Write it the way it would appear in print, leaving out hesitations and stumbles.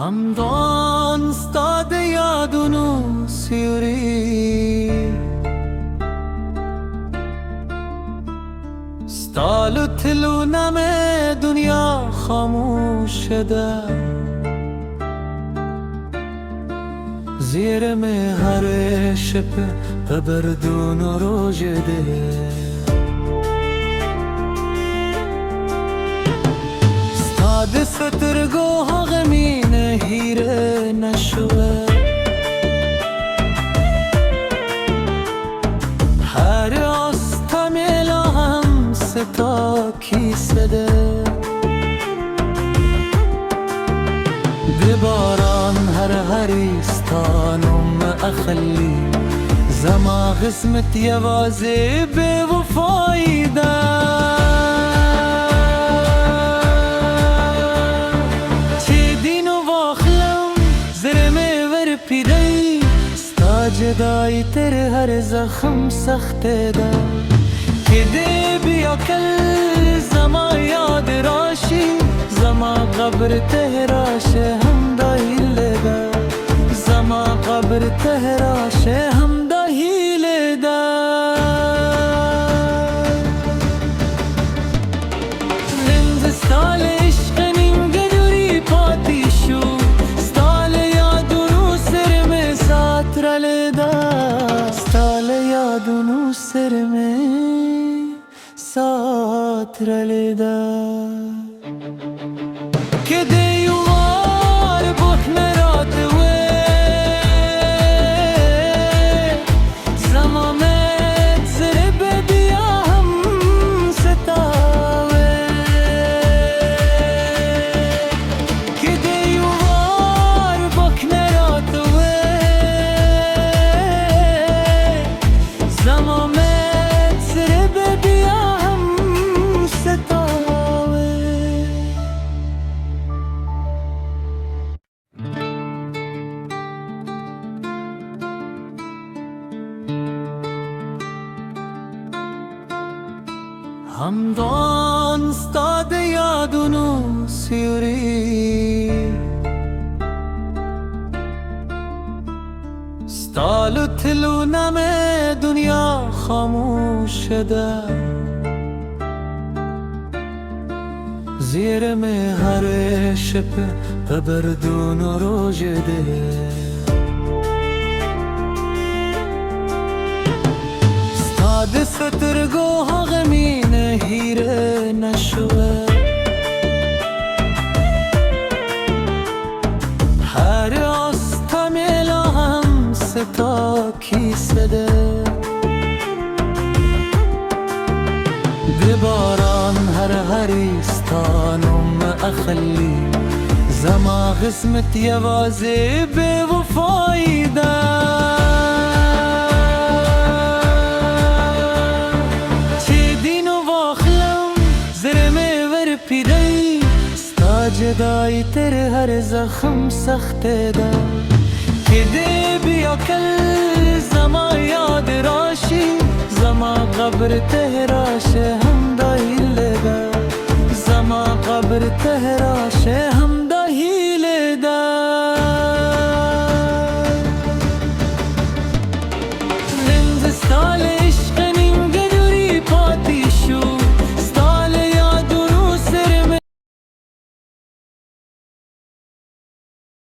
همدان ستاد یادونو سیوری ستالو تلو نم دنیا خاموش شده زیر مهر شپه بردون و روژده ستاد سترگو غمین هیره نشوه هر آستا میلا هم ستا کیسه ده بباران هر هریستانم اخلی زما قسمت یوازه به وفایی ده چه دین و واخلم زرمه ور پیدی ستا جدایی تر هر زخم سخته ده که ده بیا کل زما یاد راشی زما قبر تهراشه هم دهیل ده زما قبر تهراشه هم دهیل ده لنز ستال عشق نیم گدوری پاتی شو ستال یادونو سرم ساترل ده ستال یادونو سرم ساترل ده که دیوار بکنرات زمامت زر بدیم ستاوه که دیوار بکنرات زمامت زر بدیم ستاوه همدان ستاد یادونو سیوری ستالو تلو نم دنیا خاموش شده زیر مهر شپه بردون و روژده ستاد سترگو غمین هیره نشوه هر آستا میلا هم ستا کیسه ده بباران هر هریستانم اخلی زما قسمت یوازه به وفایی ده جدایی تر هر زخم سخته ده که ده بیا کل زما یاد راشی زما قبر تهراشه هم دهیل ده زما قبر تهراشه